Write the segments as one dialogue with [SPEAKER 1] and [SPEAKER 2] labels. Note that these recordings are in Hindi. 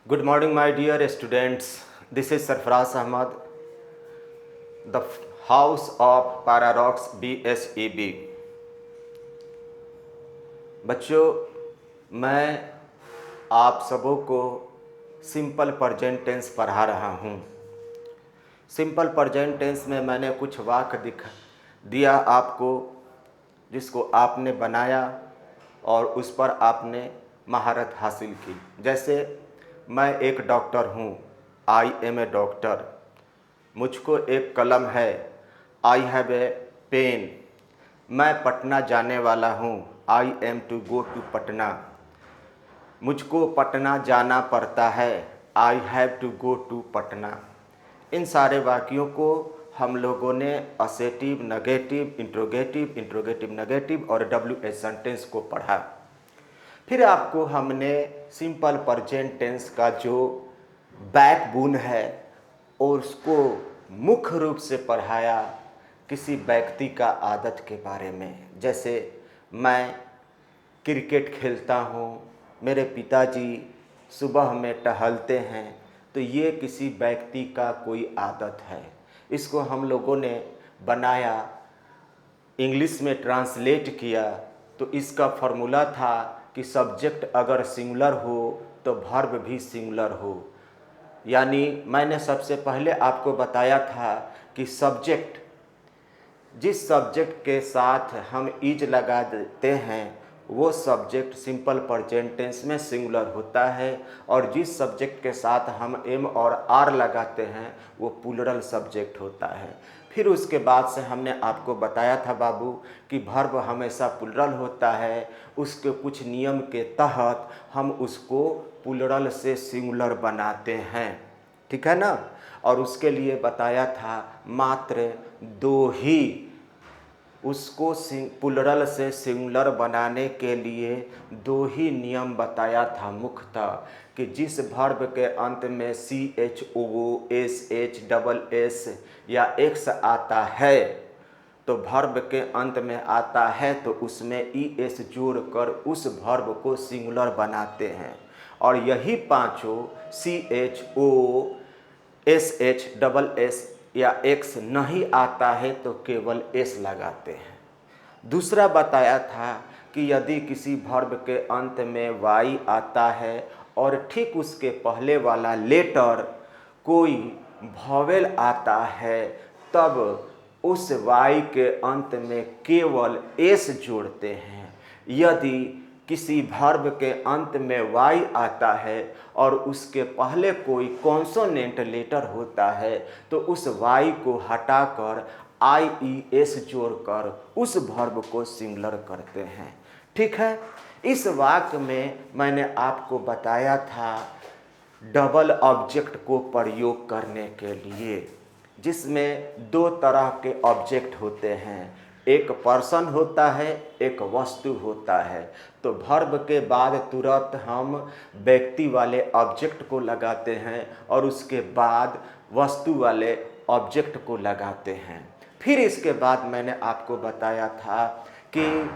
[SPEAKER 1] Good morning, my dear students. This is Sarfaraz Ahmad, the House of Paradox BSEB. बच्चों, मैं आप सबों को सिंपल प्रेजेंट टेंस पढ़ा रहा हूँ। सिंपल प्रेजेंट टेंस में मैंने कुछ वाक्य दिया आपको, जिसको आपने बनाया और उस पर आपने महारत हासिल की। जैसे मैं एक डॉक्टर हूँ, आई एम ए डॉक्टर। मुझको एक कलम है, आई हैव ए पेन। मैं पटना जाने वाला हूँ, I am to go to Patna. मुझको पटना जाना पड़ता है, I have to go to Patna. इन सारे वाक्यों को हम लोगों ने assertive, negative, interrogative, interrogative negative और WH सेंटेंस को पढ़ा। फिर आपको हमने सिंपल प्रेजेंट टेंस का जो बैकबोन है और उसको मुख्य रूप से पढ़ाया किसी व्यक्ति का आदत के बारे में। जैसे मैं क्रिकेट खेलता हूँ, मेरे पिताजी सुबह में टहलते हैं, तो ये किसी व्यक्ति का कोई आदत है। इसको हम लोगों ने बनाया, इंग्लिश में ट्रांसलेट किया, तो इसका फॉर्मूला था कि सब्जेक्ट अगर सिंगुलर हो तो वर्ब भी सिंगुलर हो। यानी मैंने सबसे पहले आपको बताया था कि सब्जेक्ट, जिस सब्जेक्ट के साथ हम इज लगा देते हैं वो सब्जेक्ट सिंपल प्रेजेंट टेंस में सिंगुलर होता है, और जिस सब्जेक्ट के साथ हम एम और आर लगाते हैं वो प्लूरल सब्जेक्ट होता है। फिर उसके बाद से हमने आपको बताया था बाबू कि वर्ब हमेशा प्लूरल होता है, उसके कुछ नियम के तहत हम उसको प्लूरल से सिंगुलर बनाते हैं, ठीक है ना। और उसके लिए बताया था मात्र दो ही, उसको प्लूरल से सिंगुलर बनाने के लिए दो ही नियम बताया था मुख्यतः, कि जिस वर्ब के अंत में CHO, SH, या X आता है तो वर्ब के अंत में आता है तो उसमें ES जोड़कर उस वर्ब को सिंगुलर बनाते हैं। और यही पांचों CHO, SH, या X नहीं आता है तो केवल S लगाते हैं। दूसरा बताया था कि यदि किसी वर्ब के अंत में Y आता है और ठीक उसके पहले वाला लेटर कोई वॉवेल आता है, तब उस Y के अंत में केवल S जोड़ते हैं। यदि किसी वर्ब के अंत में Y आता है और उसके पहले कोई कॉन्सोनेंट लेटर होता है तो उस Y को हटाकर IES जोड़कर उस वर्ब को सिंगुलर करते हैं, ठीक है। इस वाक्य में मैंने आपको बताया था डबल ऑब्जेक्ट को प्रयोग करने के लिए, जिसमें दो तरह के ऑब्जेक्ट होते हैं, एक पर्सन होता है, एक वस्तु होता है। तो वर्ब के बाद तुरंत हम व्यक्ति वाले ऑब्जेक्ट को लगाते हैं और उसके बाद वस्तु वाले ऑब्जेक्ट को लगाते हैं। फिर इसके बाद मैंने आपको बताया था कि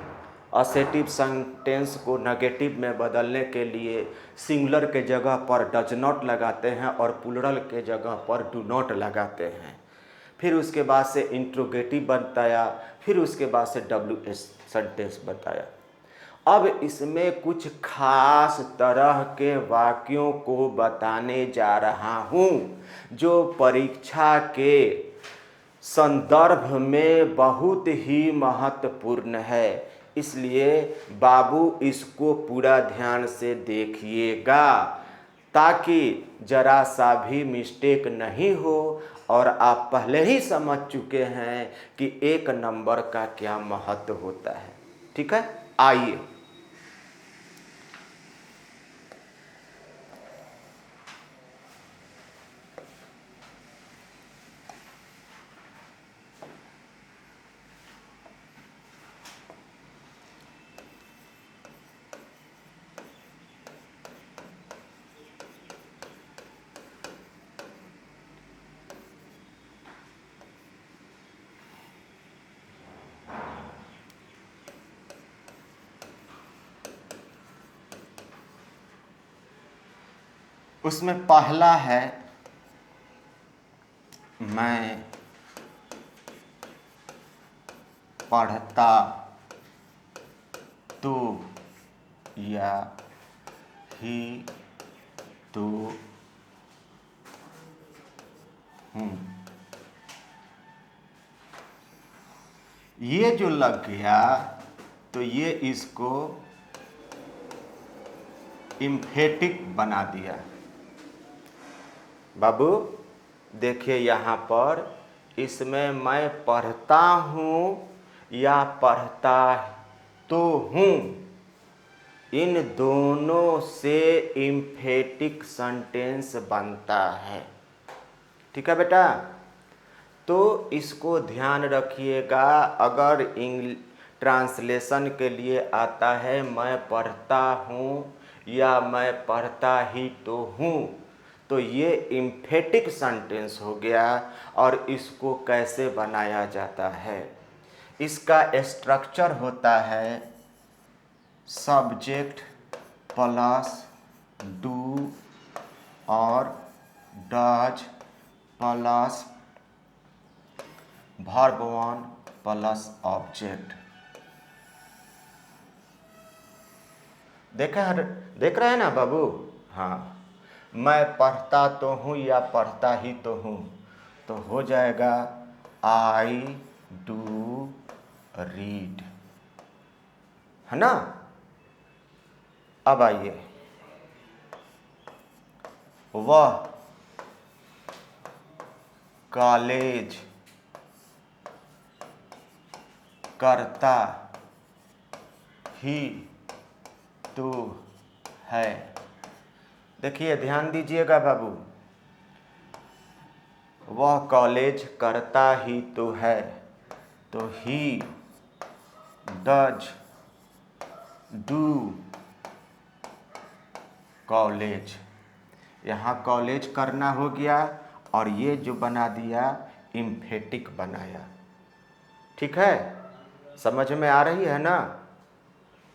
[SPEAKER 1] असेटिव सेंटेंस को नेगेटिव में बदलने के लिए सिंगुलर के जगह पर डज नॉट लगाते हैं और प्लूरल के जगह पर डू नॉट लगाते हैं। फिर उसके बाद से इंट्रोगेटिव बताया, फिर उसके बाद से WH सेंटेंस बताया। अब इसमें कुछ खास तरह के वाक्यों को बताने जा रहा हूँ जो परीक्षा के संदर्भ में बहुत ही महत्वपूर्ण है, इसलिए बाबू इसको पूरा ध्यान से देखिएगा ताकि जरा सा भी मिस्टेक नहीं हो। और आप पहले ही समझ चुके हैं कि एक नंबर का क्या महत्व होता है, ठीक है। आइए, उसमें पहला है मैं पढ़ता तो या ही तो हूँ। ये जो लग गया तो ये इसको इम्फेटिक बना दिया। बाबू देखिए यहाँ पर, इसमें मैं पढ़ता हूँ या पढ़ता तो हूँ, इन दोनों से इम्फेटिक सेंटेंस बनता है। ठीक है बेटा, तो इसको ध्यान रखिएगा। अगर ट्रांसलेशन के लिए आता है मैं पढ़ता हूँ या मैं पढ़ता ही तो हूँ, तो ये इम्फेटिक सेंटेंस हो गया। और इसको कैसे बनाया जाता है? इसका स्ट्रक्चर होता है सब्जेक्ट प्लस डू और does plus verb one plus object. देख रहे हैं ना बाबू? हाँ, मैं पढ़ता तो हूँ या पढ़ता ही तो हूँ, तो हो जाएगा आई डू रीड, है ना। अब आइए, वह कॉलेज करता ही तो है। देखिए ध्यान दीजिएगा बाबू, वह कॉलेज करता ही तो है, तो ही डज डू कॉलेज। यहाँ कॉलेज करना हो गया और ये जो बना दिया इम्फेटिक बनाया। ठीक है, समझ में आ रही है ना।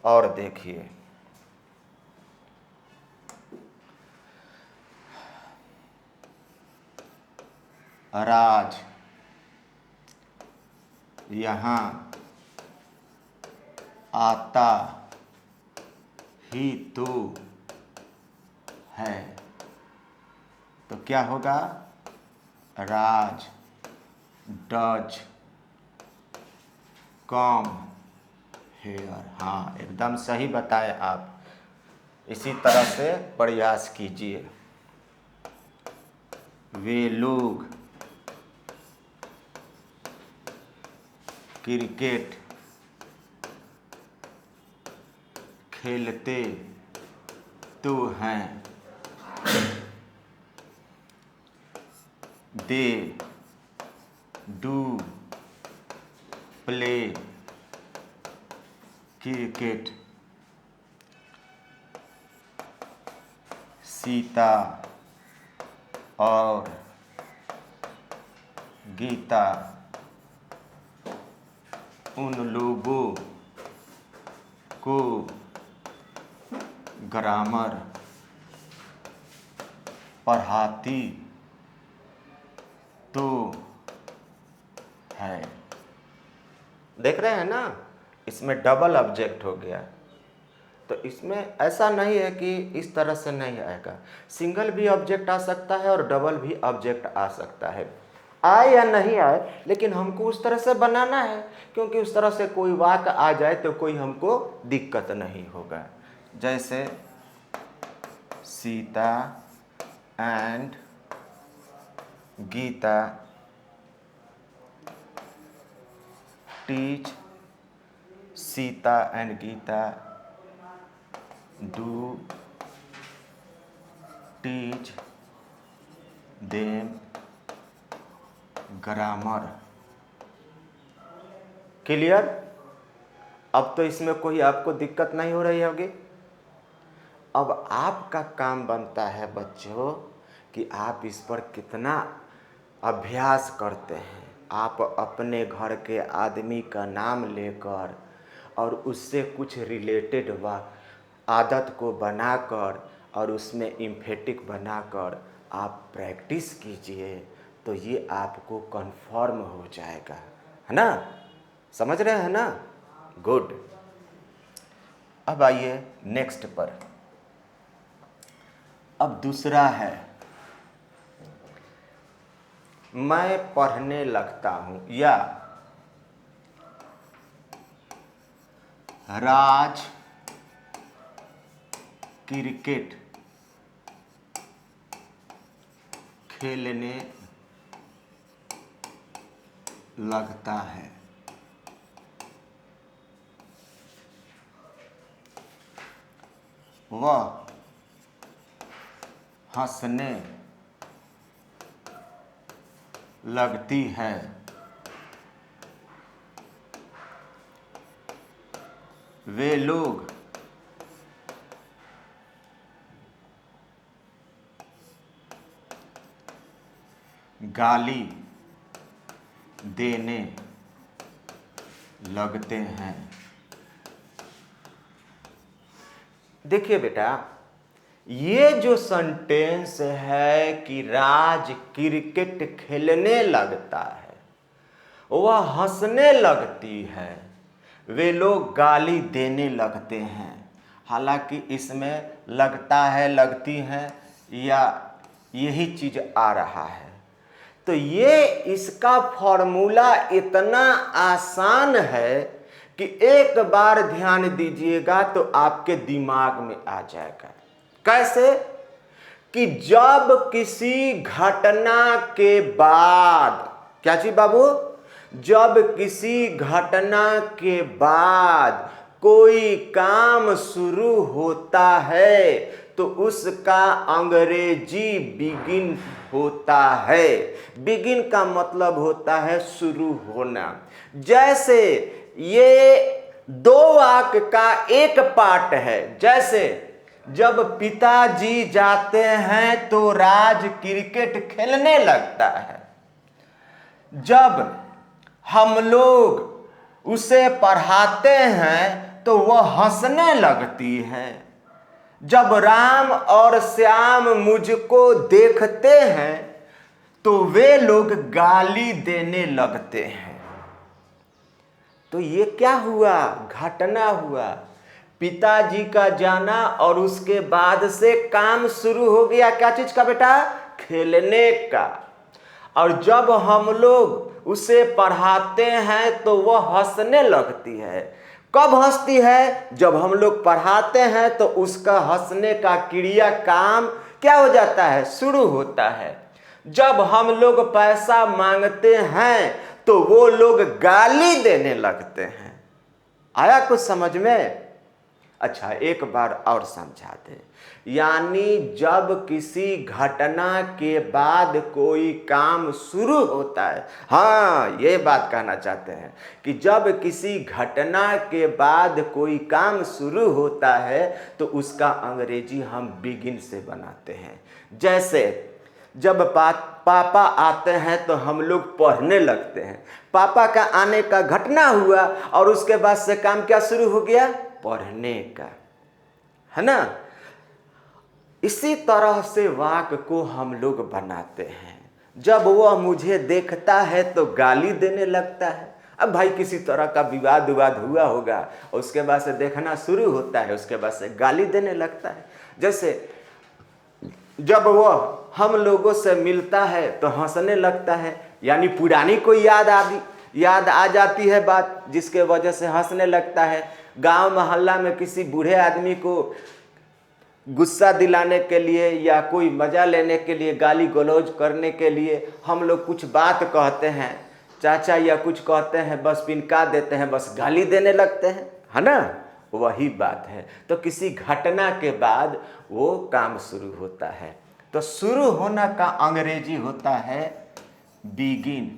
[SPEAKER 1] और देखिए, राज यहाँ आता ही तो है, तो क्या होगा? राज डज कम हेयर। हाँ, एकदम सही बताए आप। इसी तरह से प्रयास कीजिए। वे लोग क्रिकेट खेलते तो हैं, they do play cricket. Sita और गीता उन लोगों को ग्रामर पढ़ाती तो है। देख रहे हैं ना, इसमें डबल ऑब्जेक्ट हो गया। तो इसमें ऐसा नहीं है कि इस तरह से नहीं आएगा, सिंगल भी ऑब्जेक्ट आ सकता है और डबल भी ऑब्जेक्ट आ सकता है। आए या नहीं आए, लेकिन हमको उस तरह से बनाना है, क्योंकि उस तरह से कोई वाक्य आ जाए तो कोई हमको दिक्कत नहीं होगा। जैसे Sita and Gita teach, Sita and Gita do teach them grammar. Clear? अब तो इसमें कोई आपको दिक्कत नहीं हो रही होगी। अब आपका काम बनता है बच्चों कि आप इस पर कितना अभ्यास करते हैं। आप अपने घर के आदमी का नाम लेकर और उससे कुछ रिलेटेड आदत को बनाकर और उसमें इम्फेटिक बनाकर आप प्रैक्टिस कीजिए तो ये आपको कन्फर्म हो जाएगा, है ना? समझ रहे हैं ना? गुड। अब आइए नेक्स्ट पर। अब दूसरा है, मैं पढ़ने लगता हूँ या राज क्रिकेट खेलने लगता है। वह हंसने लगती है। वे लोग गाली देने लगते हैं। देखिए बेटा, ये जो सेंटेंस है कि राज क्रिकेट खेलने लगता है, वह हंसने लगती है, वे लोग गाली देने लगते हैं। हालांकि इसमें लगता है, लगती है या यही चीज आ रहा है। तो ये इसका फॉर्मूला इतना आसान है कि एक बार ध्यान दीजिएगा तो आपके दिमाग में आ जाएगा। कैसे? कि जब किसी घटना के बाद, क्या चीज बाबू? जब किसी घटना के बाद कोई काम शुरू होता है तो उसका अंग्रेजी बिगिन होता है। बिगिन का मतलब होता है शुरू होना। जैसे ये दो वाक्य का एक पार्ट है। जैसे जब पिताजी जाते हैं तो राज क्रिकेट खेलने लगता है। जब हम लोग उसे पढ़ाते हैं तो वह हंसने लगती है। जब राम और श्याम मुझको देखते हैं तो वे लोग गाली देने लगते हैं। तो ये क्या हुआ? घटना हुआ, पिताजी का जाना और उसके बाद से काम शुरू हो गया। क्या चीज का बेटा? खेलने का। और जब हम लोग उसे पढ़ाते हैं तो वह हंसने लगती है। कब हंसती है? जब हम लोग पढ़ाते हैं तो उसका हंसने का क्रिया काम क्या हो जाता है? शुरू होता है। जब हम लोग पैसा मांगते हैं तो वो लोग गाली देने लगते हैं। आया कुछ समझ में? अच्छा, एक बार और समझा दे। यानी जब किसी घटना के बाद कोई काम शुरू होता है, हाँ ये बात कहना चाहते हैं कि जब किसी घटना के बाद कोई काम शुरू होता है तो उसका अंग्रेजी हम बिगिन से बनाते हैं। जैसे जब पापा आते हैं तो हम लोग पढ़ने लगते हैं। पापा का आने का घटना हुआ और उसके बाद से काम क्या शुरू हो गया? पढ़ने का, है ना? इसी तरह से वाक्य को हम लोग बनाते हैं। जब वह मुझे देखता है तो गाली देने लगता है। अब भाई किसी तरह का विवाद हुआ होगा, उसके बाद से देखना शुरू होता है, उसके बाद से गाली देने लगता है। जैसे जब वह हम लोगों से मिलता है तो हंसने लगता है, यानी पुरानी कोई याद आ जाती है बात, जिसके वजह से हंसने लगता है। गांव मोहल्ला में किसी बूढ़े आदमी को गुस्सा दिलाने के लिए या कोई मजा लेने के लिए, गाली गलौज करने के लिए हम लोग कुछ बात कहते हैं, चाचा या कुछ कहते हैं, बस पिनका देते हैं, बस गाली देने लगते हैं, है ना? वही बात है। तो किसी घटना के बाद वो काम शुरू होता है। तो शुरू होना का अंग्रेजी होता है बिगिन।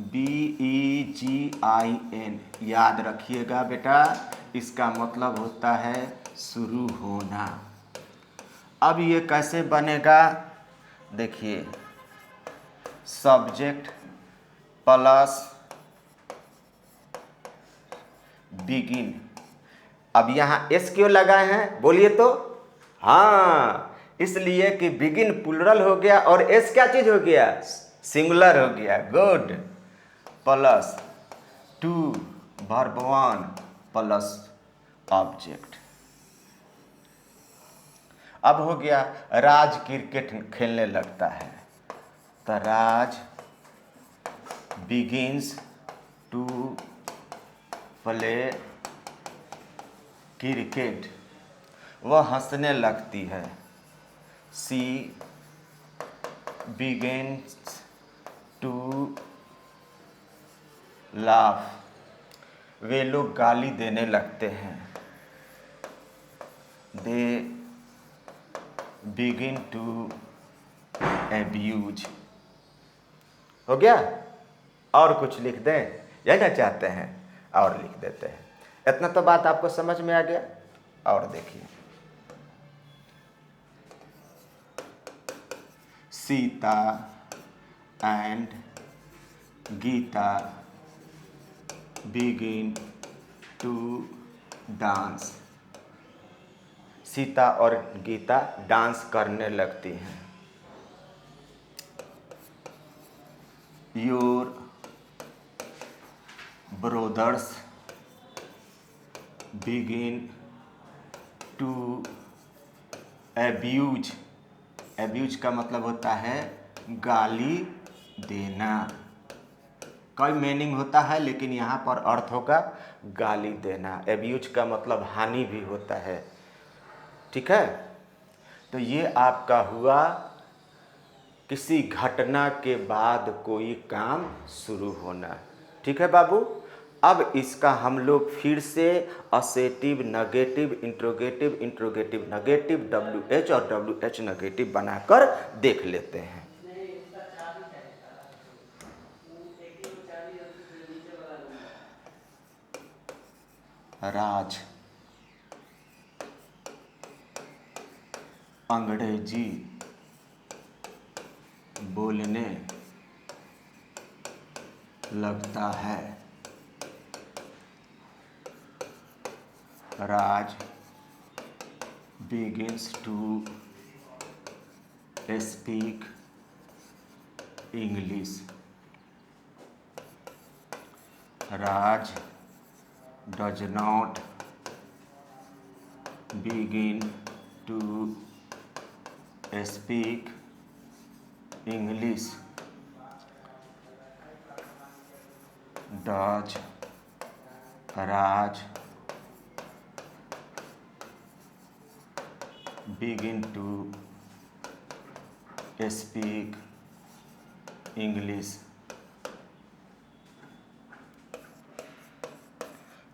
[SPEAKER 1] BEGIN, याद रखिएगा बेटा, इसका मतलब होता है शुरू होना। अब ये कैसे बनेगा? देखिए, सब्जेक्ट प्लस बिगिन। अब यहाँ एस क्यों लगाए हैं बोलिए तो? हाँ, इसलिए कि बिगिन प्लुरल हो गया और एस क्या चीज हो गया? सिंगुलर हो गया। Good. Plus two verb one plus object. अब हो गया राज क्रिकेट खेलने लगता है, तो राज बिगिन्स टू प्ले क्रिकेट। वह हंसने लगती है, सी बिगिन्स टू लाफ। वे लोग गाली देने लगते हैं, दे बिगिन टू एब्यूज। हो गया? और कुछ लिख दें, यही ना चाहते हैं? और लिख देते हैं। इतना तो बात आपको समझ में आ गया। और देखिए, Sita and Gita begin to dance. Sita और गीता डांस करने लगती हैं। Your brothers begin to abuse. Abuse का मतलब होता है गाली देना। कई मीनिंग होता है, लेकिन यहाँ पर अर्थ होगा गाली देना। एब्यूज का मतलब हानि भी होता है। ठीक है? तो ये आपका हुआ किसी घटना के बाद कोई काम शुरू होना। ठीक है बाबू? अब इसका हम लोग फिर से assertive, negative, interrogative, interrogative negative, WH और WH नेगेटिव बनाकर देख लेते हैं। राज अंग्रेजी बोलने लगता है। राज begins to speak English. Raj does not begin to speak English. Does Raj begin to speak English?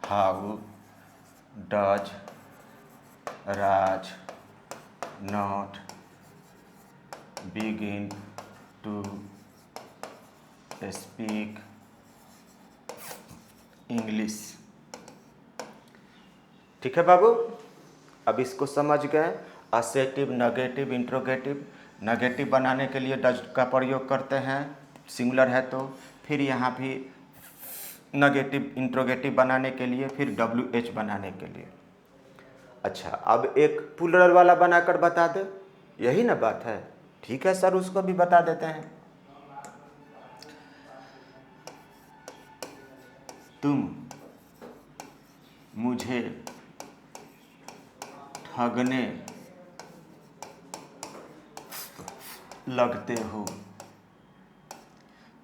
[SPEAKER 1] How does Raj not begin to speak English? ठीक है बाबू? अब इसको समझ गए। Assertive, negative, interrogative. नेगेटिव बनाने के लिए डज का प्रयोग करते हैं, सिंगुलर है तो। फिर यहाँ भी नेगेटिव, इंट्रोगेटिव बनाने के लिए, फिर WH बनाने के लिए। अच्छा, अब एक प्लुरल वाला बनाकर बता दे, यही ना बात है? ठीक है सर, उसको भी बता देते हैं। तुम मुझे ठगने लगते हो,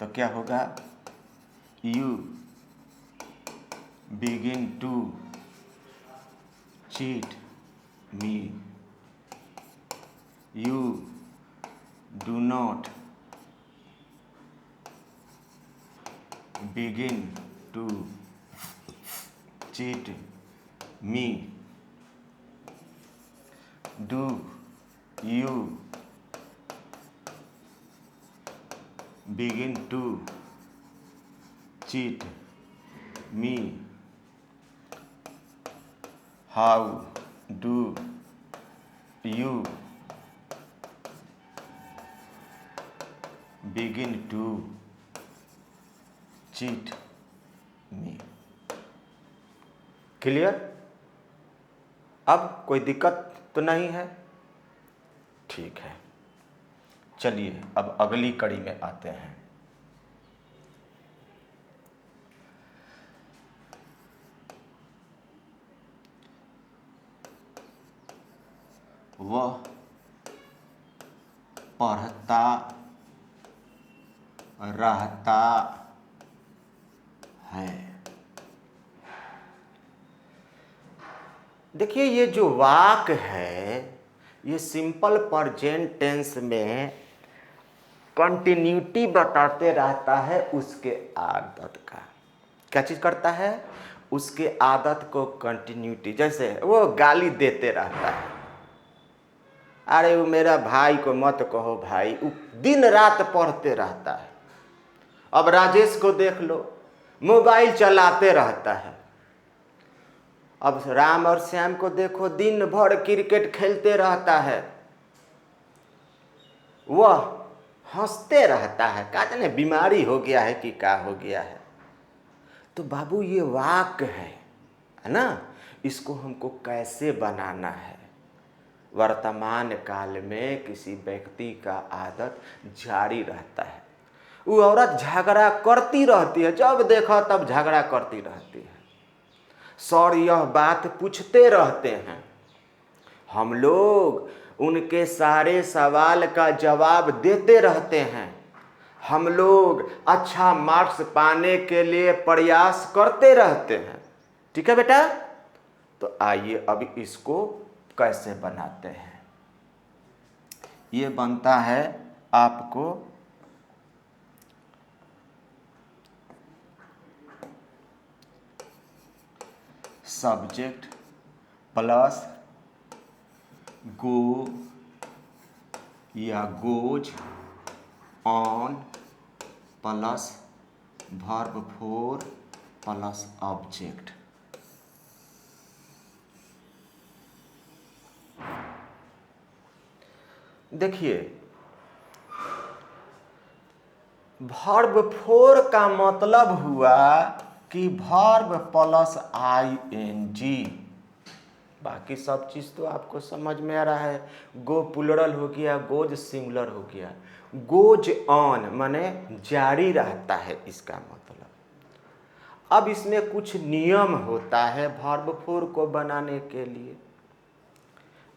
[SPEAKER 1] तो क्या होगा? You begin to cheat me. You do not begin to cheat me. Do you begin to cheat me? How do you begin to cheat me? Clear? अब कोई दिक्कत तो नहीं है? ठीक है, चलिए अब अगली कड़ी में आते हैं। वह पढ़ता रहता है। देखिए, ये जो वाक्य है ये सिंपल प्रेजेंट टेंस में कंटिन्यूटी बताते रहता है उसके आदत का। क्या चीज़ करता है? उसके आदत को कंटिन्यूटी। जैसे वो गाली देते रहता है, अरे वो मेरा भाई को मत कहो भाई, वो दिन रात पढ़ते रहता है। अब राजेश को देख लो, मोबाइल चलाते रहता है। अब राम और श्याम को देखो, दिन भर क्रिकेट खेलते रहता है, वह हंसते रहता है। का जाने बीमारी हो गया है कि क्या हो गया है। तो बाबू ये वाक्य है ना, इसको हमको कैसे बनाना है? वर्तमान काल में किसी व्यक्ति का आदत जारी रहता है, वो औरत झगड़ा करती रहती है, जब देखा तब झगड़ा करती रहती है, सर यह बात पूछते रहते हैं, हम लोग उनके सारे सवाल का जवाब देते रहते हैं, हम लोग अच्छा मार्क्स पाने के लिए प्रयास करते रहते हैं। ठीक है बेटा? तो आइए अब इसको कैसे बनाते हैं। ये बनता है आपको सब्जेक्ट प्लस गो या goes on plus verb four plus object. देखिए, वर्ब फोर का मतलब हुआ कि वर्ब प्लस आईएनजी। बाकी सब चीज़ तो आपको समझ में आ रहा है। गो प्लुरल हो गया, गोज सिंगुलर हो गया, गोज ऑन माने जारी रहता है, इसका मतलब। अब इसमें कुछ नियम होता है वर्ब फोर को बनाने के लिए।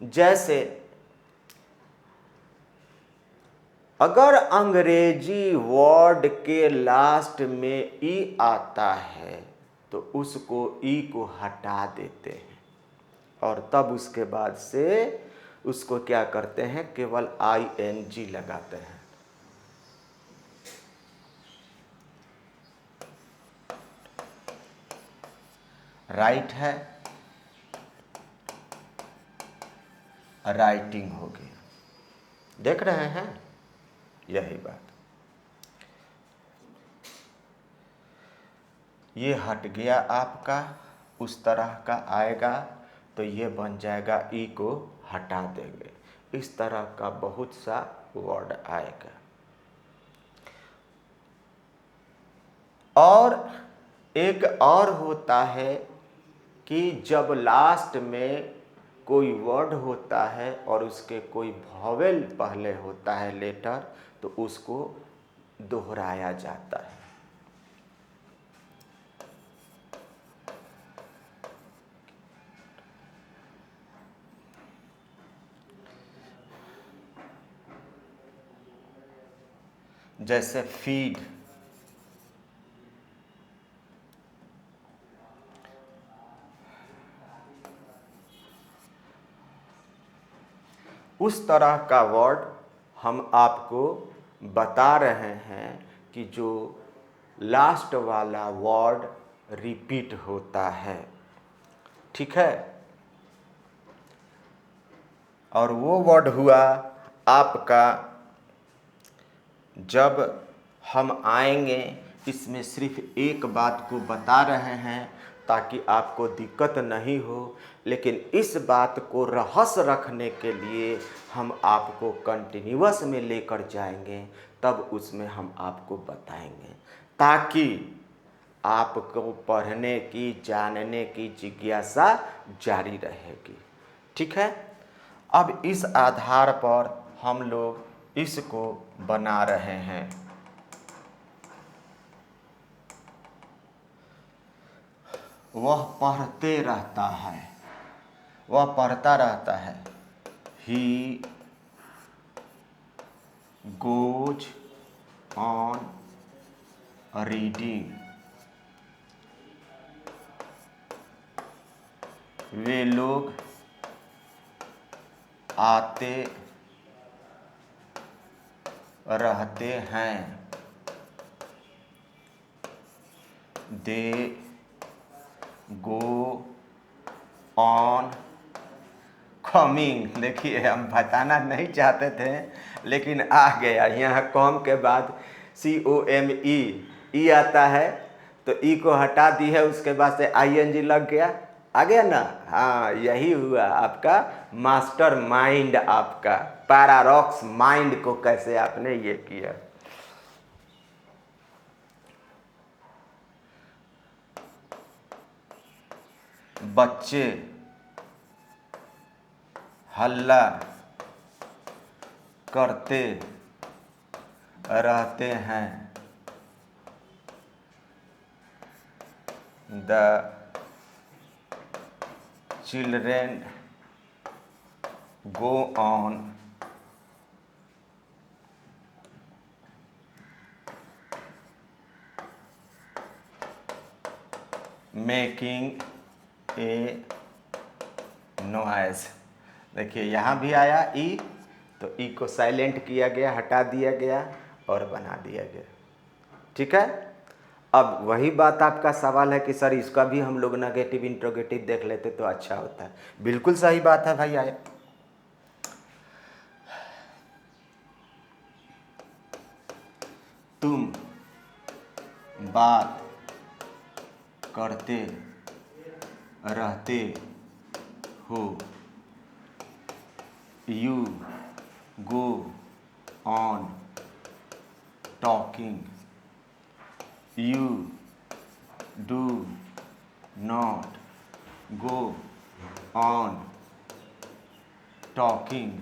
[SPEAKER 1] जैसे अगर अंग्रेजी वर्ड के लास्ट में ई आता है तो उसको ई को हटा देते हैं और तब उसके बाद से उसको क्या करते हैं, केवल आईएनजी लगाते हैं। राइट है, राइटिंग हो गया। देख रहे हैं यही बात। ये हट गया आपका, उस तरह का आएगा तो ये बन जाएगा ई को हटा देंगे। इस तरह का बहुत सा वर्ड आएगा। और एक और होता है कि जब लास्ट में कोई वर्ड होता है और उसके कोई वॉवेल पहले होता है लेटर, तो उसको दोहराया जाता है। जैसे फीड, उस तरह का वर्ड हम आपको बता रहे हैं कि जो लास्ट वाला वर्ड रिपीट होता है। ठीक है? और वो वर्ड हुआ आपका, जब हम आएंगे इसमें सिर्फ एक बात को बता रहे हैं ताकि आपको दिक्कत नहीं हो, लेकिन इस बात को रहस्य रखने के लिए हम आपको कंटिन्यूअस में लेकर जाएंगे, तब उसमें हम आपको बताएंगे ताकि आपको पढ़ने की, जानने की जिज्ञासा जारी रहेगी। ठीक है, अब इस आधार पर हम लोग इसको बना रहे हैं। वह पढ़ते रहता है, वह पढ़ता रहता है। He goes on reading. वे लोग आते रहते हैं। They go on coming. देखिए, हम बताना नहीं चाहते थे लेकिन आ गया। यहाँ कॉम के बाद COME ई आता है, तो ई को हटा दी है, उसके बाद से ING लग गया। आ गया ना? हाँ, यही हुआ आपका मास्टर माइंड, आपका पैराडॉक्स माइंड को कैसे आपने ये किया। बच्चे हल्ला करते रहते हैं। The children go on making a noise. देखिए, यहाँ भी आया ई, तो ई को साइलेंट किया गया, हटा दिया गया और बना दिया गया। ठीक है, अब वही बात आपका सवाल है कि सर इसका भी हम लोग नेगेटिव इंट्रोगेटिव देख लेते तो अच्छा होता है। बिल्कुल सही बात है भाई। आए, तुम बात करते रहते हो। You go on talking. You do not go on talking.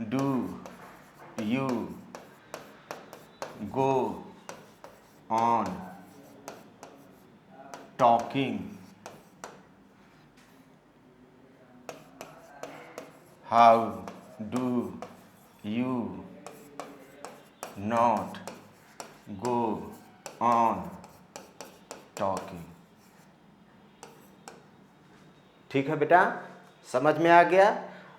[SPEAKER 1] Do you go on talking. How do you not go on talking. ठीक है बेटा, समझ में आ गया।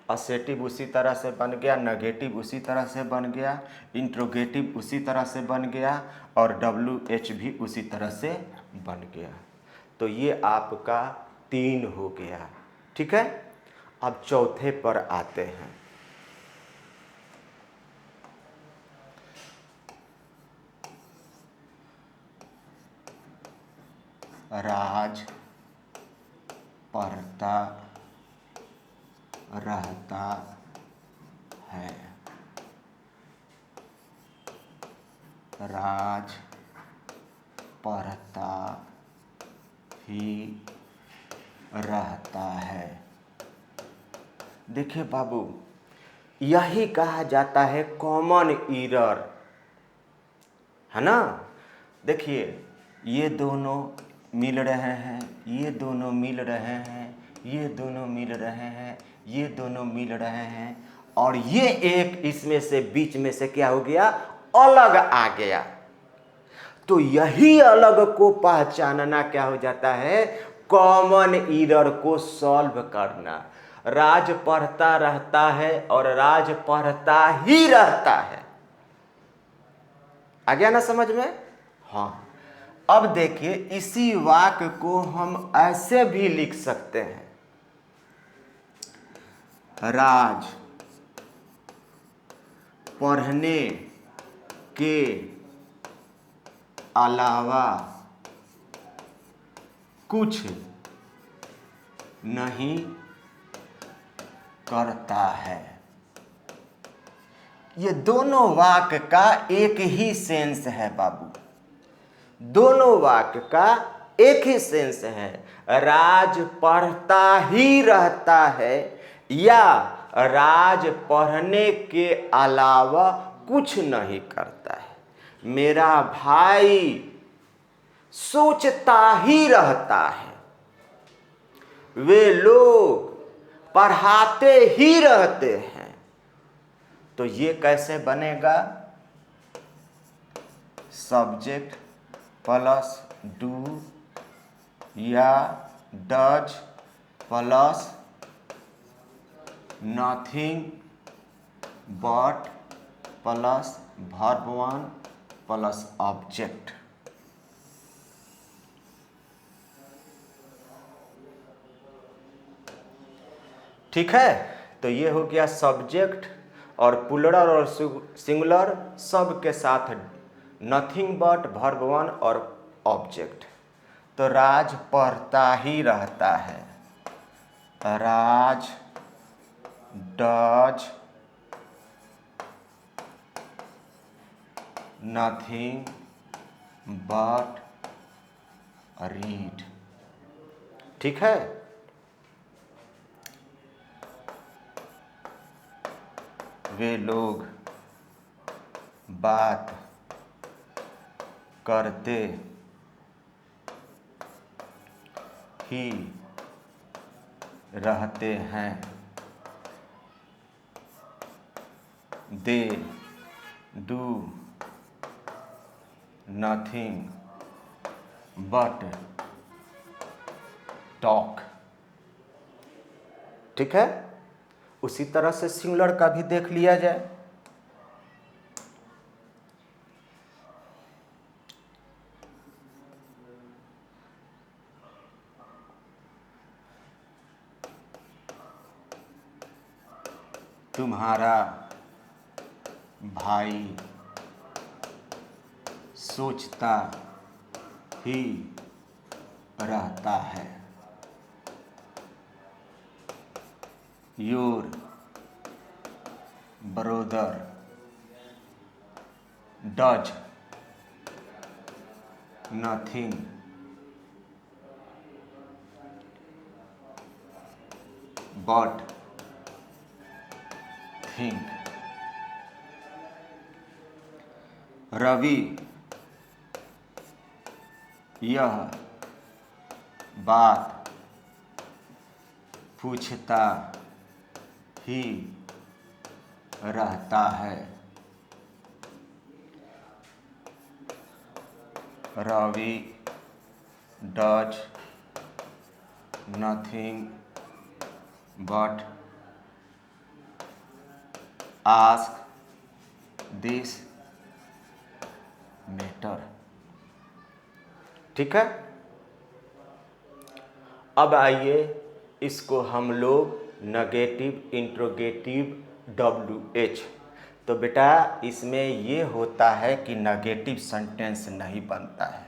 [SPEAKER 1] असेटिव उसी तरह से बन गया, नेगेटिव उसी तरह से बन गया, इंट्रोगेटिव उसी तरह से बन गया और WH भी उसी तरह से बन गया। तो ये आपका 3 हो गया। ठीक है, अब चौथे पर आते हैं। राज पढ़ता रहता है। राज पढ़ता ही रहता है। देखिए बाबू, यही कहा जाता है कॉमन एरर, है ना। देखिए, ये दोनों मिल रहे हैं, ये दोनों मिल रहे हैं, ये दोनों मिल रहे हैं, ये दोनों मिल रहे हैं, और ये एक इसमें से बीच में से क्या हो गया, अलग आ गया। तो यही अलग को पहचानना क्या हो जाता है, कॉमन एरर को सॉल्व करना। राज पढ़ता रहता है और राज पढ़ता ही रहता है। आ गया ना समझ में? हाँ, अब देखिए, इसी वाक्य को हम ऐसे भी लिख सकते हैं। राज पढ़ने के अलावा कुछ नहीं करता है। ये दोनों वाक्य का एक ही सेंस है बाबू, दोनों वाक्य का एक ही सेंस है। राज पढ़ता ही रहता है या राज पढ़ने के अलावा कुछ नहीं करता है। मेरा भाई सोचता ही रहता है, वे लोग पढ़ाते ही रहते हैं। तो ये कैसे बनेगा? सब्जेक्ट प्लस डू या does plus nothing but plus verb one plus object. ठीक है, तो ये हो गया सब्जेक्ट और प्लूरल और सिंगुलर सब के साथ नथिंग बट वर्ब वन और ऑब्जेक्ट। तो राज पढ़ता ही रहता है, राज डज नथिंग बट रीड। ठीक है, वे लोग बात करते ही रहते हैं, they do nothing but talk. ठीक है, उसी तरह से सिंगुलर का भी देख लिया जाए। तुम्हारा भाई सोचता ही रहता है, your brother does nothing but think. Ravi यह बात पूछता ही रहता है, Ravi does nothing but ask this matter. ठीक है, अब आइए इसको हम लोग नेगेटिव इंट्रोगेटिव WH। तो बेटा इसमें ये होता है कि नेगेटिव सेंटेंस नहीं बनता है।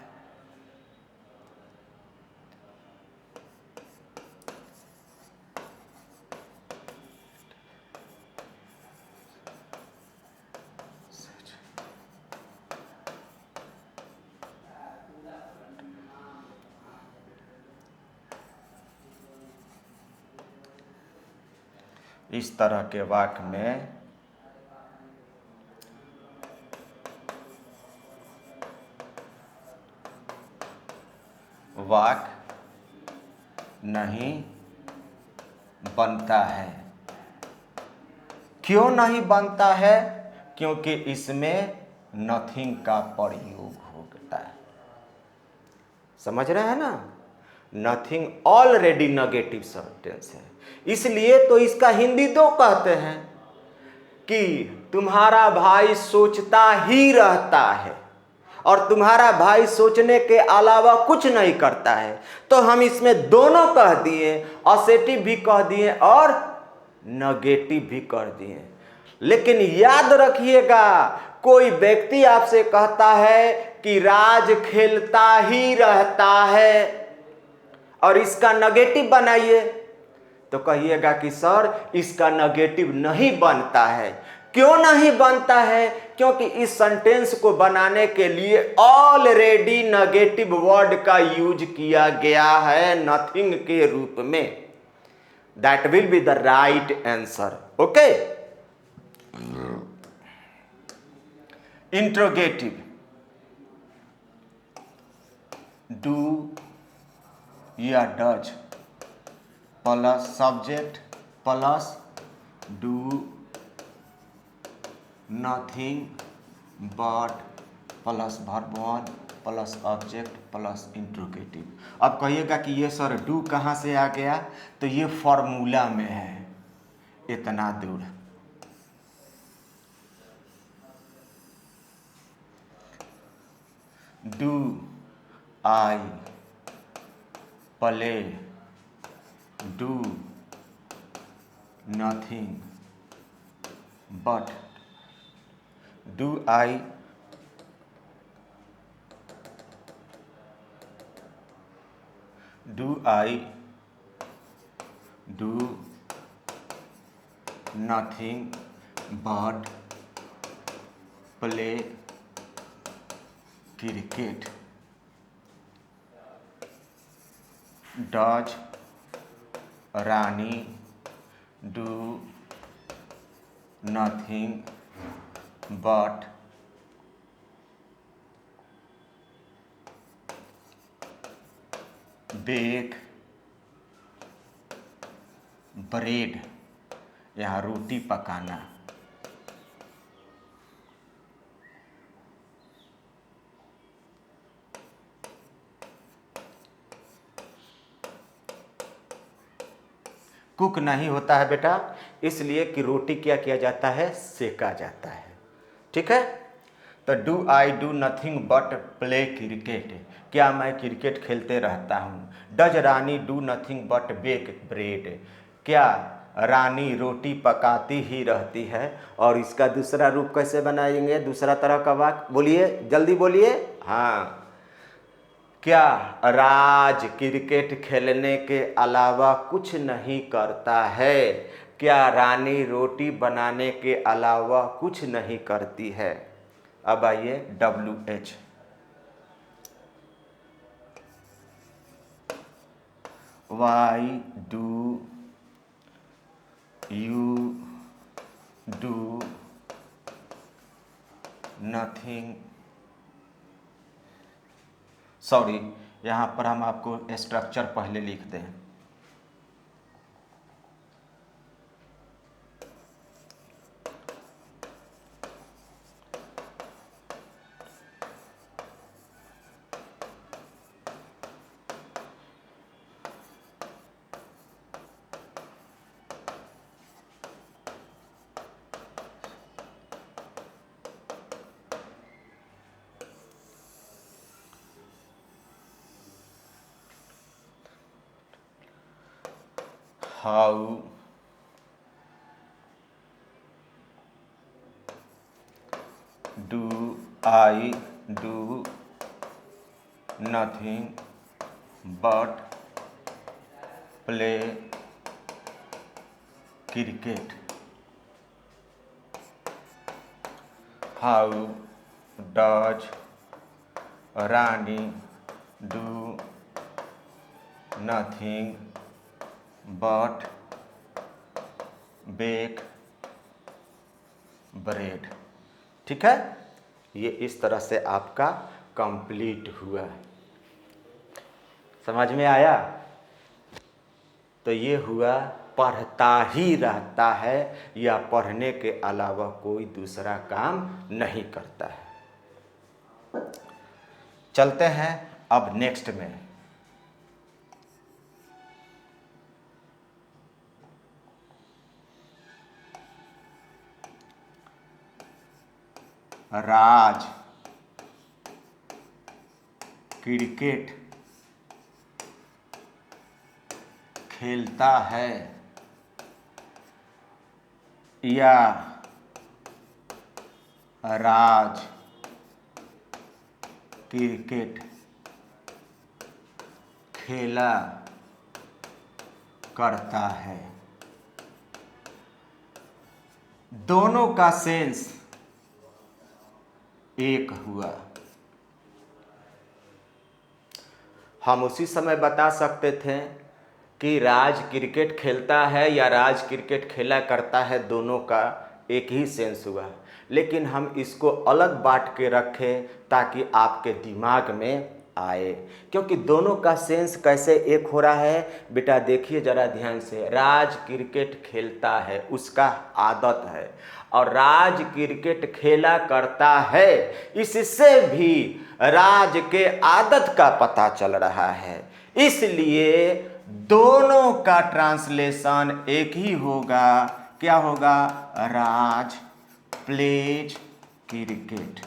[SPEAKER 1] इस तरह के वाक्य में वाक्य नहीं बनता है। क्यों नहीं बनता है? क्योंकि इसमें नथिंग का प्रयोग होता है। समझ रहे हैं ना? नथिंग ऑलरेडी नेगेटिव सेंटेंस है, इसलिए तो इसका हिंदी दो कहते हैं कि तुम्हारा भाई सोचता ही रहता है और तुम्हारा भाई सोचने के अलावा कुछ नहीं करता है। तो हम इसमें दोनों कह दिए, असेटिव भी कह दिए और नेगेटिव भी कर दिए। लेकिन याद रखिएगा, कोई व्यक्ति आपसे कहता है कि राज खेलता ही रहता है और इसका नेगेटिव बनाइए, तो कहिएगा कि सर इसका नेगेटिव नहीं बनता है, क्यों नहीं बनता है? क्योंकि इस सेंटेंस को बनाने के लिए ऑलरेडी नेगेटिव वर्ड का यूज किया गया है नथिंग के रूप में। That will be the right answer. Okay. Interrogative, do या does plus subject plus do nothing but plus verb one plus object plus interrogative. अब कहिएगा कि ये सर डू कहाँ से आ गया? तो ये फॉर्मूला में है, इतना दूर। Do I play, do nothing but, do I do nothing but play cricket, does Rani do nothing but bake bread, यहाँ रोटी पकाना। कुक नहीं होता है बेटा, इसलिए कि रोटी क्या किया जाता है? सेका जाता है। ठीक है। तो do I do nothing but play cricket, क्या मैं क्रिकेट खेलते रहता हूँ। Does Rani do nothing but bake bread, क्या रानी रोटी पकाती ही रहती है। और इसका दूसरा रूप कैसे बनाएंगे? दूसरा तरह का वाक्य बोलिए, जल्दी बोलिए। हाँ, क्या राज क्रिकेट खेलने के अलावा कुछ नहीं करता है? क्या रानी रोटी बनाने के अलावा कुछ नहीं करती है? अब आइए WH, why do you do nothing, sorry यहाँ पर हम आपको स्ट्रक्चर पहले लिख दें। How do I do nothing but play cricket, how does Rani do nothing but bake bread. ठीक है, ये इस तरह से आपका कंप्लीट हुआ। समझ में आया? तो ये हुआ पढ़ता ही रहता है या पढ़ने के अलावा कोई दूसरा काम नहीं करता है। चलते हैं अब नेक्स्ट में। राज क्रिकेट खेलता है या राज क्रिकेट खेला करता है। दोनों का सेंस एक हुआ। हम उसी समय बता सकते थे कि राज क्रिकेट खेलता है या राज क्रिकेट खेला करता है, दोनों का एक ही सेंस हुआ। लेकिन हम इसको अलग बांट के रखें ताकि आपके दिमाग में आए, क्योंकि दोनों का सेंस कैसे एक हो रहा है बेटा, देखिए ज़रा ध्यान से। राज क्रिकेट खेलता है, उसका आदत है, और राज क्रिकेट खेला करता है, इससे भी राज के आदत का पता चल रहा है। इसलिए दोनों का ट्रांसलेशन एक ही होगा। क्या होगा? राज प्लेज क्रिकेट।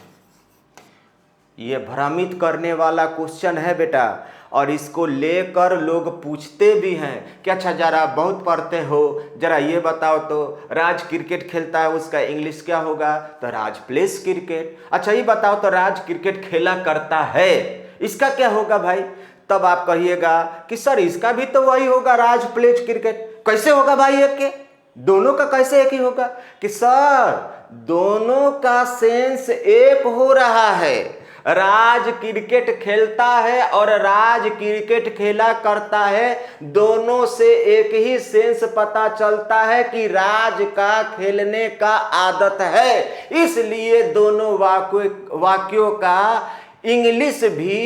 [SPEAKER 1] ये भ्रमित करने वाला क्वेश्चन है बेटा, और इसको लेकर लोग पूछते भी हैं कि अच्छा जरा बहुत पढ़ते हो, जरा ये बताओ तो राज क्रिकेट खेलता है उसका इंग्लिश क्या होगा? तो राज प्लेस क्रिकेट। अच्छा ये बताओ तो राज क्रिकेट खेला करता है, इसका क्या होगा भाई? तब आप कहिएगा कि सर इसका भी तो वही होगा, राज प्लेस क्रिकेट। कैसे होगा भाई एक के? दोनों का कैसे एक ही होगा? कि सर दोनों का सेंस एक हो रहा है। राज क्रिकेट खेलता है और राज क्रिकेट खेला करता है, दोनों से एक ही सेंस पता चलता है कि राज का खेलने का आदत है। इसलिए दोनों वाक्यों का इंग्लिश भी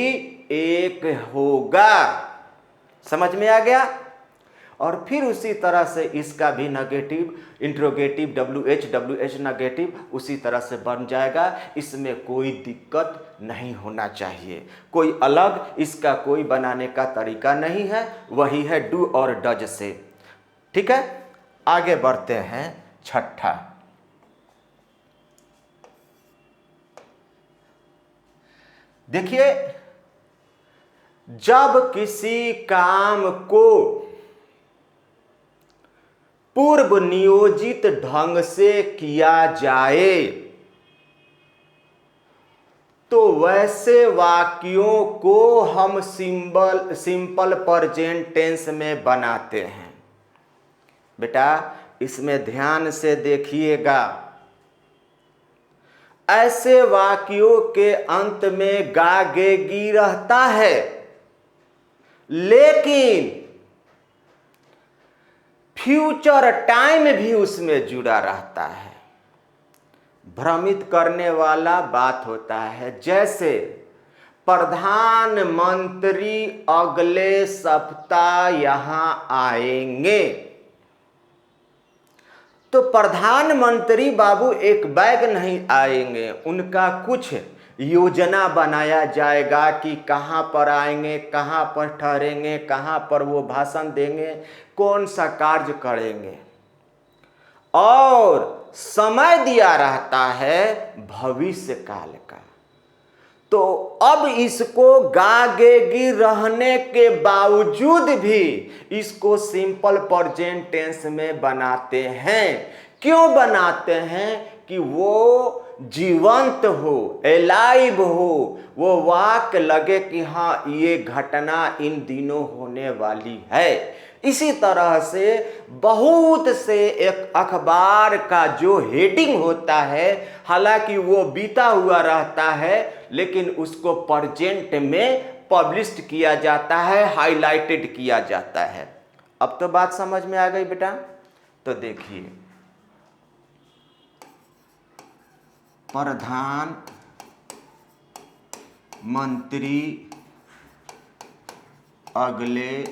[SPEAKER 1] एक होगा। समझ में आ गया? और फिर उसी तरह से इसका भी नेगेटिव, इंट्रोगेटिव WH नेगेटिव उसी तरह से बन जाएगा। इसमें कोई दिक्कत नहीं होना चाहिए, कोई अलग इसका कोई बनाने का तरीका नहीं है, वही है डू और डज से। ठीक है, आगे बढ़ते हैं। छठा, देखिए जब किसी काम को पूर्व नियोजित ढंग से किया जाए तो वैसे वाक्यों को हम सिंपल प्रेजेंट टेंस में बनाते हैं। बेटा इसमें ध्यान से देखिएगा, ऐसे वाक्यों के अंत में गा गे गी रहता है, लेकिन फ्यूचर टाइम भी उसमें जुड़ा रहता है। भ्रमित करने वाला बात होता है। जैसे प्रधानमंत्री अगले सप्ताह यहां आएंगे, तो प्रधानमंत्री बाबू एक बैग नहीं आएंगे, उनका कुछ योजना बनाया जाएगा कि कहां पर आएंगे, कहां पर ठहरेंगे, कहां पर वो भाषण देंगे, कौन सा कार्य करेंगे, और समय दिया रहता है भविष्य काल का। तो अब इसको गागेगी रहने के बावजूद भी इसको सिंपल प्रेजेंट टेंस में बनाते हैं। क्यों बनाते हैं? कि वो जीवंत हो, एलाइव हो, वो वाक्य लगे कि हाँ ये घटना इन दिनों होने वाली है। इसी तरह से बहुत से एक अखबार का जो हेडिंग होता है, हालांकि वो बीता हुआ रहता है, लेकिन उसको प्रेजेंट में पब्लिश्ड किया जाता है, हाईलाइटेड किया जाता है। अब तो बात समझ में आ गई बेटा? तो देखिए, प्रधान मंत्री अगले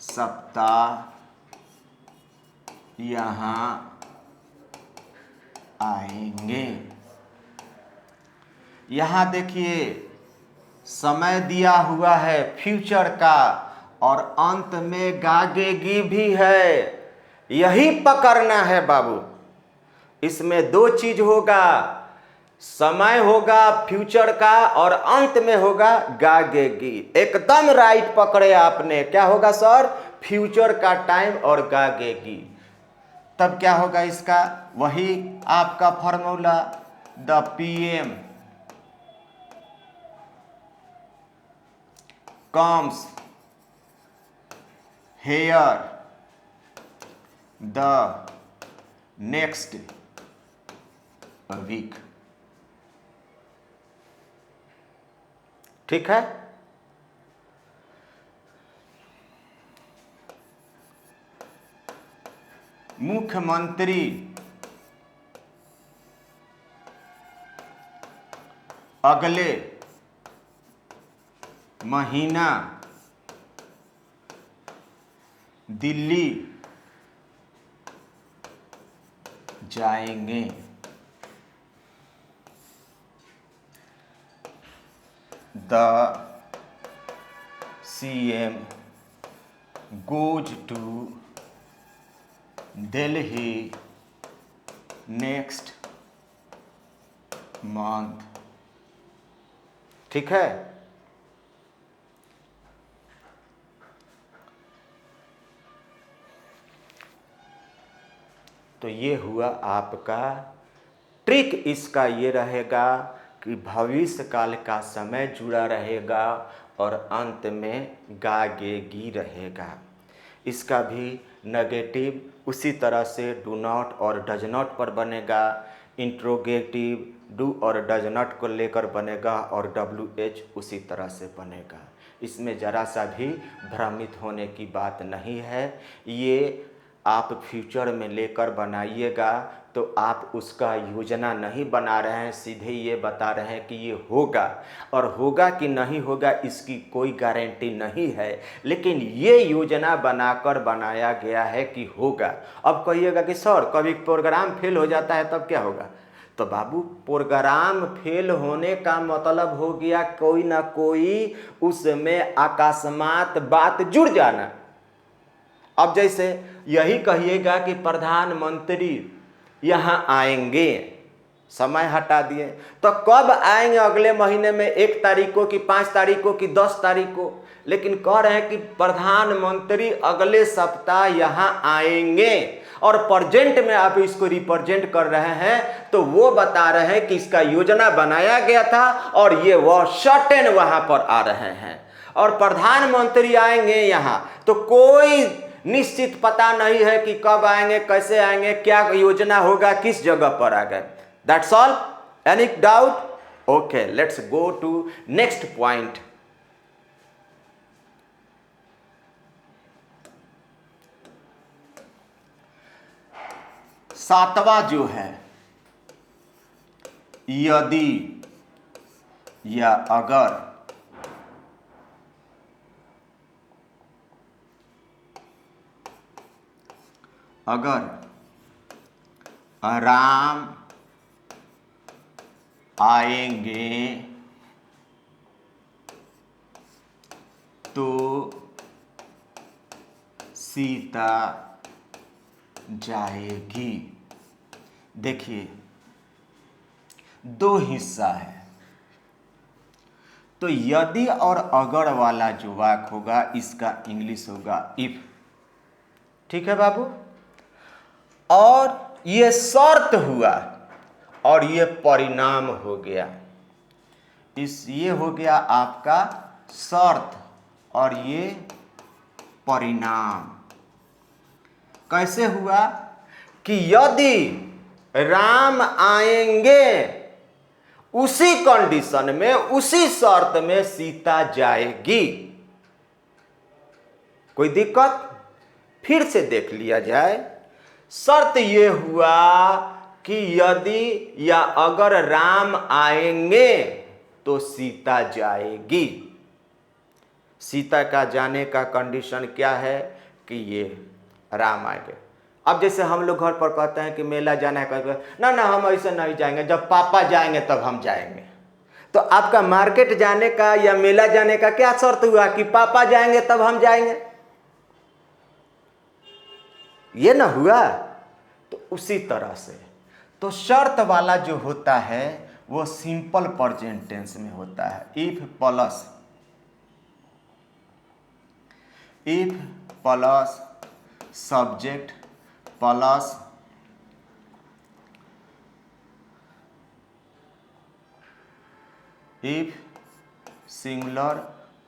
[SPEAKER 1] सप्ताह यहाँ आएंगे। यहाँ देखिए समय दिया हुआ है फ्यूचर का, और अंत में गागेगी भी है। यही पकड़ना है बाबू। इसमें दो चीज होगा, समय होगा फ्यूचर का और अंत में होगा गागेगी। एकदम राइट पकड़े आपने। क्या होगा सर? फ्यूचर का टाइम और गागेगी। तब क्या होगा इसका? वही आपका formula, the PM comes here the next week. ठीक है। मुख्यमंत्री अगले महीना दिल्ली जाएंगे। The CM goes to Delhi next month। ठीक है। तो ये हुआ आपका ट्रिक। इसका ये रहेगा कि भविष्य काल का समय जुड़ा रहेगा और अंत में गागेगी रहेगा। इसका भी नेगेटिव उसी तरह से डू नॉट और डज नॉट पर बनेगा। इंट्रोगेटिव डू और डज नॉट को लेकर बनेगा और WH उसी तरह से बनेगा। इसमें ज़रा सा भी भ्रमित होने की बात नहीं है। ये आप फ्यूचर में लेकर बनाइएगा तो आप उसका योजना नहीं बना रहे हैं, सीधे ये बता रहे हैं कि ये होगा, और होगा कि नहीं होगा इसकी कोई गारंटी नहीं है, लेकिन ये योजना बनाकर बनाया गया है कि होगा। अब कहिएगा कि सर कभी प्रोग्राम फेल हो जाता है तब क्या होगा? तो बाबू, प्रोग्राम फेल होने का मतलब हो गया कोई ना कोई उसमें अकस्मात बात जुड़ जाना। अब जैसे यही कहिएगा कि प्रधानमंत्री यहाँ आएंगे, समय हटा दिए, तो कब आएंगे? अगले महीने में 1 तारीख को कि 5 तारीख को कि 10 तारीख को? लेकिन कह रहे हैं कि प्रधानमंत्री अगले सप्ताह यहाँ आएंगे, और प्रेजेंट में आप इसको रिप्रेजेंट कर रहे हैं, तो वो बता रहे हैं कि इसका योजना बनाया गया था और ये वह सर्टेन वहाँ पर आ रहे हैं। और प्रधानमंत्री आएंगे यहाँ, तो कोई निश्चित पता नहीं है कि कब आएंगे, कैसे आएंगे, क्या योजना होगा, किस जगह पर आ गए। That's all. Any doubt? Okay, let's go to next point. सातवां जो है, यदि या अगर। अगर राम आएंगे तो सीता जाएगी। देखिए, 2 हिस्सा है। तो यदि और अगर वाला जो वाक्य होगा इसका इंग्लिश होगा इफ। ठीक है बाबू? और ये शर्त हुआ और ये परिणाम हो गया। ये हो गया आपका शर्त और ये परिणाम। कैसे हुआ कि यदि राम आएंगे, उसी कंडीशन में, उसी शर्त में सीता जाएगी। कोई दिक्कत? फिर से देख लिया जाए। शर्त ये हुआ कि यदि या अगर राम आएंगे तो सीता जाएगी। सीता का जाने का कंडीशन क्या है कि ये राम आएंगे। अब जैसे हम लोग घर पर कहते हैं कि मेला जाना है, कहते हैं ना ना हम ऐसे नहीं जाएंगे, जब पापा जाएंगे तब हम जाएंगे। तो आपका मार्केट जाने का या मेला जाने का क्या शर्त हुआ कि पापा जाएंगे तब हम जाएंगे? ये ना हुआ। तो उसी तरह से तो शर्त वाला जो होता है वो सिंपल प्रेजेंट टेंस में होता है। If plus subject plus if singular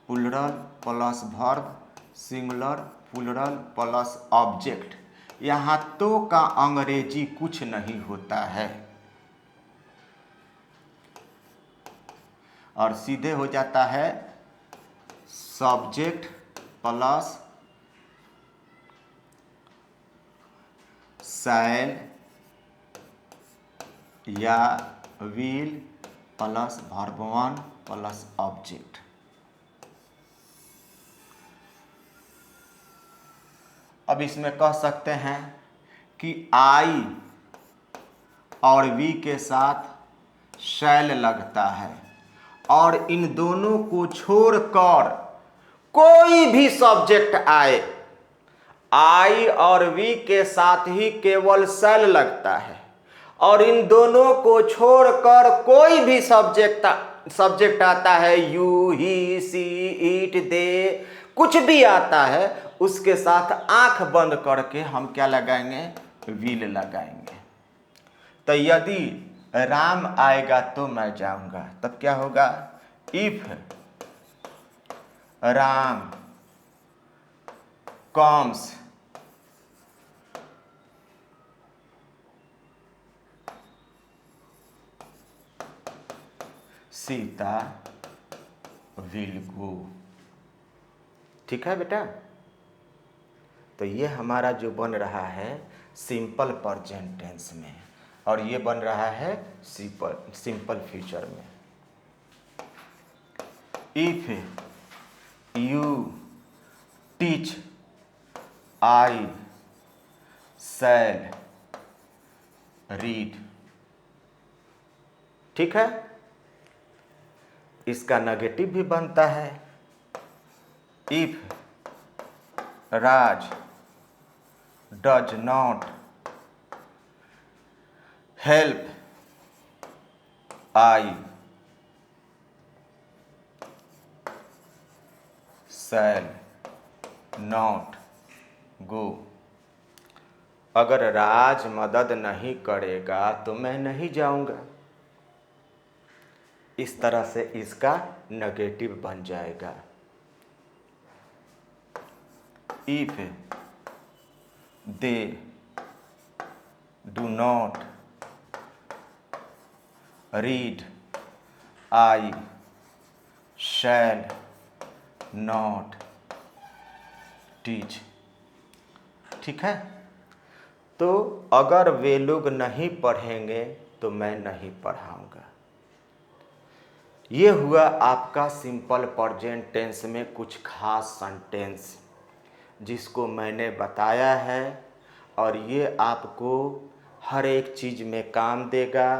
[SPEAKER 1] plural plus verb singular plural plus object, यहाँ तो का अंग्रेजी कुछ नहीं होता है और सीधे हो जाता है सब्जेक्ट प्लस शैल या will plus verb one plus object. अब इसमें कह सकते हैं कि आई और वी के साथ शैल लगता है और इन दोनों को छोड़कर कोई भी सब्जेक्ट आए, आई और वी के साथ ही केवल शैल लगता है और इन दोनों को छोड़कर कोई भी सब्जेक्ट आता है, यू, ही, सी, इट, दे, कुछ भी आता है, उसके साथ आंख बंद करके हम क्या लगाएंगे? विल लगाएंगे। तो यदि राम आएगा तो मैं जाऊंगा, तब क्या होगा? If Ram comes Sita will go. ठीक है बेटा? तो ये हमारा जो बन रहा है सिंपल प्रेजेंट टेंस में और ये बन रहा है सिंपल फ्यूचर में। If you teach I shall read. ठीक है? इसका नेगेटिव भी बनता है, if Raj does not help I shall not go. अगर राज मदद नहीं करेगा तो मैं नहीं जाऊंगा। इस तरह से इसका नेगेटिव बन जाएगा। If they do not read I shall not teach. ठीक है? तो अगर वे लोग नहीं पढ़ेंगे तो मैं नहीं पढ़ाऊंगा। ये हुआ आपका सिंपल प्रेजेंट टेंस में कुछ खास सेंटेंस जिसको मैंने बताया है और ये आपको हर एक चीज़ में काम देगा।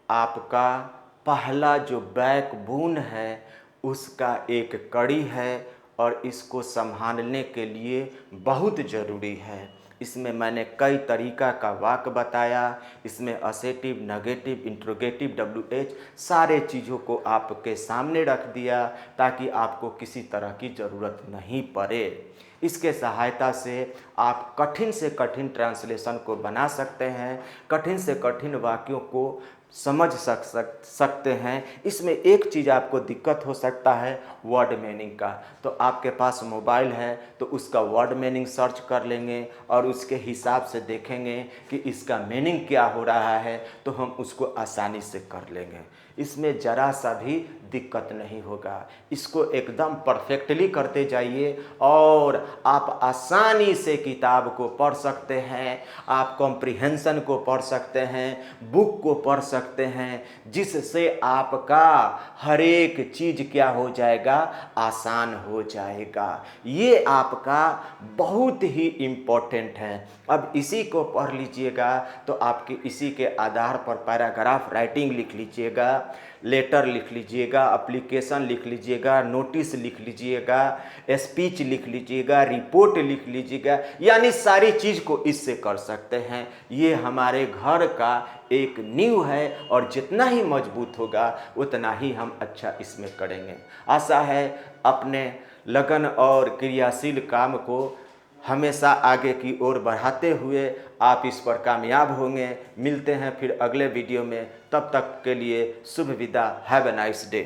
[SPEAKER 1] आपका पहला जो बैकबोन है उसका एक कड़ी है और इसको संभालने के लिए बहुत ज़रूरी है। इसमें मैंने कई तरीका का वाक्य बताया, इसमें असेटिव, नेगेटिव, इंट्रोगेटिव, WH सारे चीज़ों को आपके सामने रख दिया ताकि आपको किसी तरह की ज़रूरत नहीं पड़े। इसके सहायता से आप कठिन से कठिन ट्रांसलेशन को बना सकते हैं, कठिन से कठिन वाक्यों को समझ सकते हैं। इसमें एक चीज़ आपको दिक्कत हो सकता है वर्ड मीनिंग का, तो आपके पास मोबाइल है तो उसका वर्ड मीनिंग सर्च कर लेंगे और उसके हिसाब से देखेंगे कि इसका मीनिंग क्या हो रहा है, तो हम उसको आसानी से कर लेंगे। इसमें ज़रा सा भी दिक्कत नहीं होगा। इसको एकदम परफेक्टली करते जाइए और आप आसानी से किताब को पढ़ सकते हैं, आप कॉम्प्रिहेंशन को पढ़ सकते हैं, बुक को पढ़ सकते हैं, जिससे आपका हर एक चीज़ क्या हो जाएगा? आसान हो जाएगा। ये आपका बहुत ही इम्पोर्टेंट है। अब इसी को पढ़ लीजिएगा तो आपके इसी के आधार पर पैराग्राफ राइटिंग लिख लीजिएगा, लेटर लिख लीजिएगा, एप्लीकेशन लिख लीजिएगा, नोटिस लिख लीजिएगा, स्पीच लिख लीजिएगा, रिपोर्ट लिख लीजिएगा, यानी सारी चीज़ को इससे कर सकते हैं। ये हमारे घर का एक नींव है और जितना ही मजबूत होगा उतना ही हम अच्छा इसमें करेंगे। आशा है अपने लगन और क्रियाशील काम को हमेशा आगे की ओर बढ़ाते हुए आप इस पर कामयाब होंगे। मिलते हैं फिर अगले वीडियो में, तब तक के लिए शुभ विदा। Have a nice day.